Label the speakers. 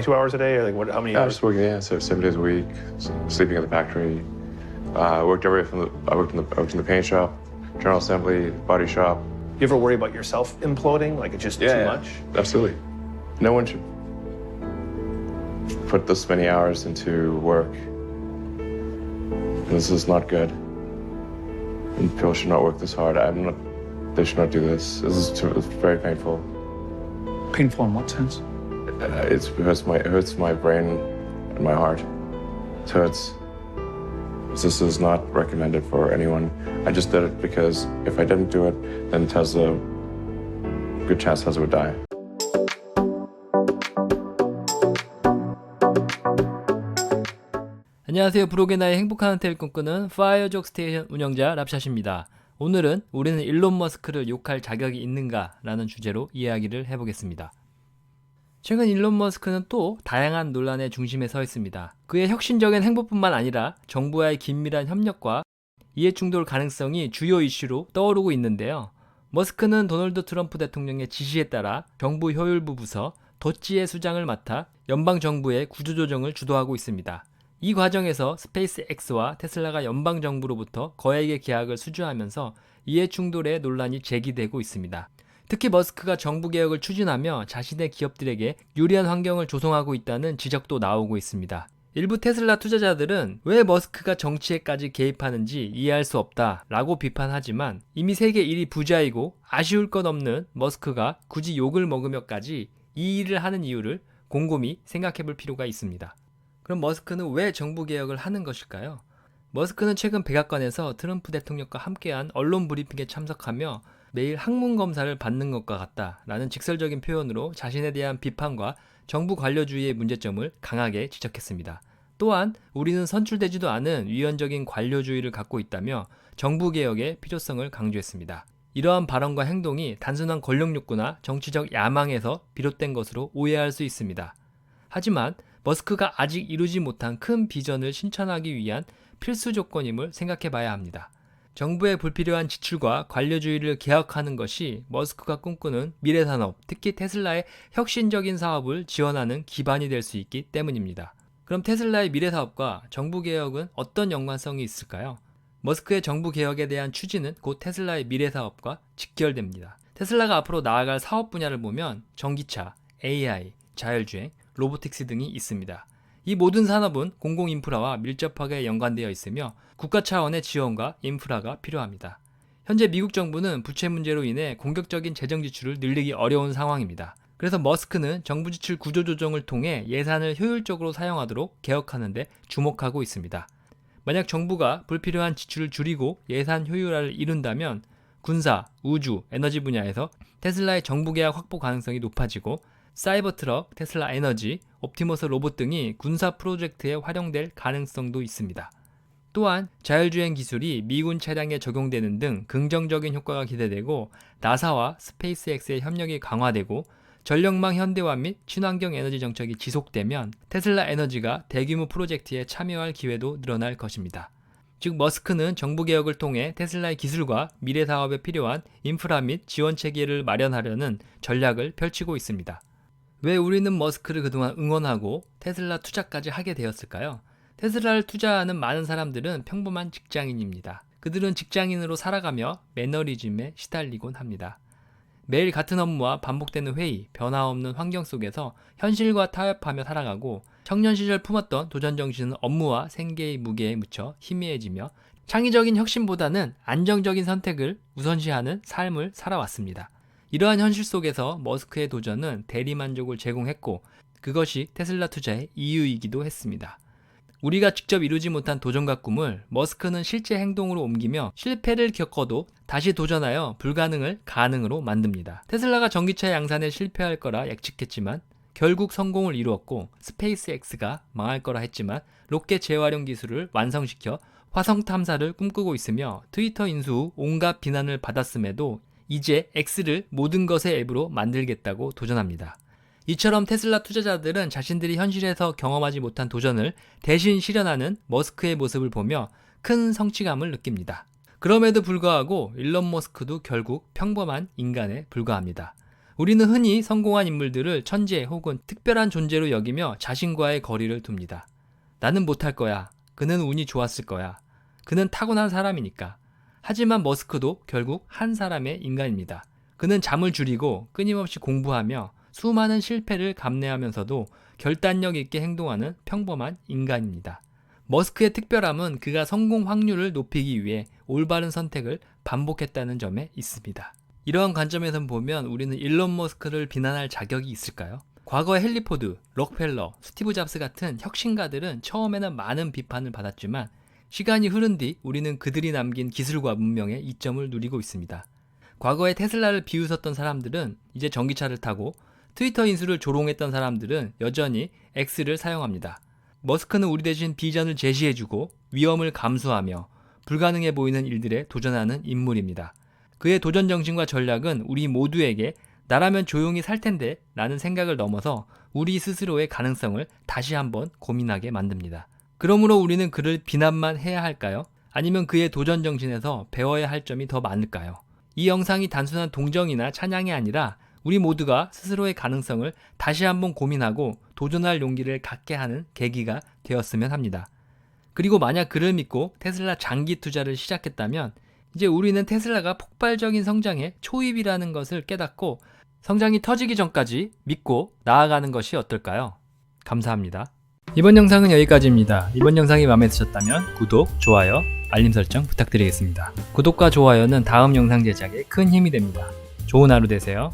Speaker 1: 2 hours a day, or like what? How many
Speaker 2: Yeah, I
Speaker 1: hours?
Speaker 2: was working, so 7 days a week, sleeping in the factory. I worked I worked in the paint shop, general assembly, body shop.
Speaker 1: You ever worry about yourself imploding? Like it's just too much?
Speaker 2: Absolutely. No one should put this many hours into work. This is not good. And people should not work this hard. They should not do this. It's very painful.
Speaker 3: Painful in what sense?
Speaker 2: It hurts my brain and my heart. It hurts. This is not recommended for anyone. I just did it because if I didn't do it, then good chance Tesla would die.
Speaker 4: 안녕하세요. 브로게나의 행복한 호텔을 꿈꾸는 파이어족 스테이션 운영자 랍샷입니다. 오늘은 우리는 일론 머스크를 욕할 자격이 있는가 라는 주제로 이야기를 해보겠습니다. 최근 일론 머스크는 또 다양한 논란의 중심에 서 있습니다. 그의 혁신적인 행보뿐만 아니라 정부와의 긴밀한 협력과 이해충돌 가능성이 주요 이슈로 떠오르고 있는데요. 머스크는 도널드 트럼프 대통령의 지시에 따라 정부 효율부 부서 더치의 수장을 맡아 연방정부의 구조조정을 주도하고 있습니다. 이 과정에서 스페이스X와 테슬라가 연방정부로부터 거액의 계약을 수주하면서 이해충돌의 논란이 제기되고 있습니다. 특히 머스크가 정부개혁을 추진하며 자신의 기업들에게 유리한 환경을 조성하고 있다는 지적도 나오고 있습니다. 일부 테슬라 투자자들은 왜 머스크가 정치에까지 개입하는지 이해할 수 없다 라고 비판하지만 이미 세계 1위 부자이고 아쉬울 것 없는 머스크가 굳이 욕을 먹으며까지 이 일을 하는 이유를 곰곰이 생각해 볼 필요가 있습니다. 그럼 머스크는 왜 정부개혁을 하는 것일까요? 머스크는 최근 백악관에서 트럼프 대통령과 함께한 언론 브리핑에 참석하며 매일 학문 검사를 받는 것과 같다라는 직설적인 표현으로 자신에 대한 비판과 정부 관료주의의 문제점을 강하게 지적했습니다. 또한 우리는 선출되지도 않은 위헌적인 관료주의를 갖고 있다며 정부 개혁의 필요성을 강조했습니다. 이러한 발언과 행동이 단순한 권력 욕구나 정치적 야망에서 비롯된 것으로 오해할 수 있습니다. 하지만 머스크가 아직 이루지 못한 큰 비전을 실천하기 위한 필수 조건임을 생각해 봐야 합니다. 정부의 불필요한 지출과 관료주의를 개혁하는 것이 머스크가 꿈꾸는 미래산업, 특히 테슬라의 혁신적인 사업을 지원하는 기반이 될 수 있기 때문입니다. 그럼 테슬라의 미래사업과 정부개혁은 어떤 연관성이 있을까요? 머스크의 정부개혁에 대한 추진은 곧 테슬라의 미래사업과 직결됩니다. 테슬라가 앞으로 나아갈 사업 분야를 보면 전기차, AI, 자율주행, 로보틱스 등이 있습니다. 이 모든 산업은 공공인프라와 밀접하게 연관되어 있으며 국가 차원의 지원과 인프라가 필요합니다. 현재 미국 정부는 부채 문제로 인해 공격적인 재정 지출을 늘리기 어려운 상황입니다. 그래서 머스크는 정부 지출 구조 조정을 통해 예산을 효율적으로 사용하도록 개혁하는 데 주목하고 있습니다. 만약 정부가 불필요한 지출을 줄이고 예산 효율화를 이룬다면 군사, 우주, 에너지 분야에서 테슬라의 정부 계약 확보 가능성이 높아지고 사이버트럭, 테슬라 에너지, 옵티머스 로봇 등이 군사 프로젝트에 활용될 가능성도 있습니다. 또한 자율주행 기술이 미군 차량에 적용되는 등 긍정적인 효과가 기대되고 나사와 스페이스X의 협력이 강화되고 전력망 현대화 및 친환경 에너지 정책이 지속되면 테슬라 에너지가 대규모 프로젝트에 참여할 기회도 늘어날 것입니다. 즉 머스크는 정부개혁을 통해 테슬라의 기술과 미래 사업에 필요한 인프라 및 지원 체계를 마련하려는 전략을 펼치고 있습니다. 왜 우리는 머스크를 그동안 응원하고 테슬라 투자까지 하게 되었을까요? 테슬라를 투자하는 많은 사람들은 평범한 직장인입니다. 그들은 직장인으로 살아가며 매너리즘에 시달리곤 합니다. 매일 같은 업무와 반복되는 회의, 변화 없는 환경 속에서 현실과 타협하며 살아가고 청년 시절 품었던 도전정신은 업무와 생계의 무게에 묻혀 희미해지며 창의적인 혁신보다는 안정적인 선택을 우선시하는 삶을 살아왔습니다. 이러한 현실 속에서 머스크의 도전은 대리만족을 제공했고 그것이 테슬라 투자의 이유이기도 했습니다. 우리가 직접 이루지 못한 도전과 꿈을 머스크는 실제 행동으로 옮기며 실패를 겪어도 다시 도전하여 불가능을 가능으로 만듭니다. 테슬라가 전기차 양산에 실패할 거라 예측했지만 결국 성공을 이루었고 스페이스X가 망할 거라 했지만 로켓 재활용 기술을 완성시켜 화성 탐사를 꿈꾸고 있으며 트위터 인수 후 온갖 비난을 받았음에도 이제 X를 모든 것의 앱으로 만들겠다고 도전합니다. 이처럼 테슬라 투자자들은 자신들이 현실에서 경험하지 못한 도전을 대신 실현하는 머스크의 모습을 보며 큰 성취감을 느낍니다. 그럼에도 불구하고 일론 머스크도 결국 평범한 인간에 불과합니다. 우리는 흔히 성공한 인물들을 천재 혹은 특별한 존재로 여기며 자신과의 거리를 둡니다. 나는 못할 거야. 그는 운이 좋았을 거야. 그는 타고난 사람이니까. 하지만 머스크도 결국 한 사람의 인간입니다. 그는 잠을 줄이고 끊임없이 공부하며 수많은 실패를 감내하면서도 결단력 있게 행동하는 평범한 인간입니다. 머스크의 특별함은 그가 성공 확률을 높이기 위해 올바른 선택을 반복했다는 점에 있습니다. 이러한 관점에서 보면 우리는 일론 머스크를 비난할 자격이 있을까요? 과거에 헨리 포드, 록펠러, 스티브 잡스 같은 혁신가들은 처음에는 많은 비판을 받았지만 시간이 흐른 뒤 우리는 그들이 남긴 기술과 문명의 이점을 누리고 있습니다. 과거에 테슬라를 비웃었던 사람들은 이제 전기차를 타고 트위터 인수를 조롱했던 사람들은 여전히 X를 사용합니다. 머스크는 우리 대신 비전을 제시해주고 위험을 감수하며 불가능해 보이는 일들에 도전하는 인물입니다. 그의 도전 정신과 전략은 우리 모두에게 나라면 조용히 살 텐데 라는 생각을 넘어서 우리 스스로의 가능성을 다시 한번 고민하게 만듭니다. 그러므로 우리는 그를 비난만 해야 할까요? 아니면 그의 도전 정신에서 배워야 할 점이 더 많을까요? 이 영상이 단순한 동정이나 찬양이 아니라 우리 모두가 스스로의 가능성을 다시 한번 고민하고 도전할 용기를 갖게 하는 계기가 되었으면 합니다. 그리고 만약 그를 믿고 테슬라 장기 투자를 시작했다면 이제 우리는 테슬라가 폭발적인 성장의 초입이라는 것을 깨닫고 성장이 터지기 전까지 믿고 나아가는 것이 어떨까요? 감사합니다. 이번 영상은 여기까지입니다. 이번 영상이 마음에 드셨다면 구독, 좋아요, 알림 설정 부탁드리겠습니다. 구독과 좋아요는 다음 영상 제작에 큰 힘이 됩니다. 좋은 하루 되세요.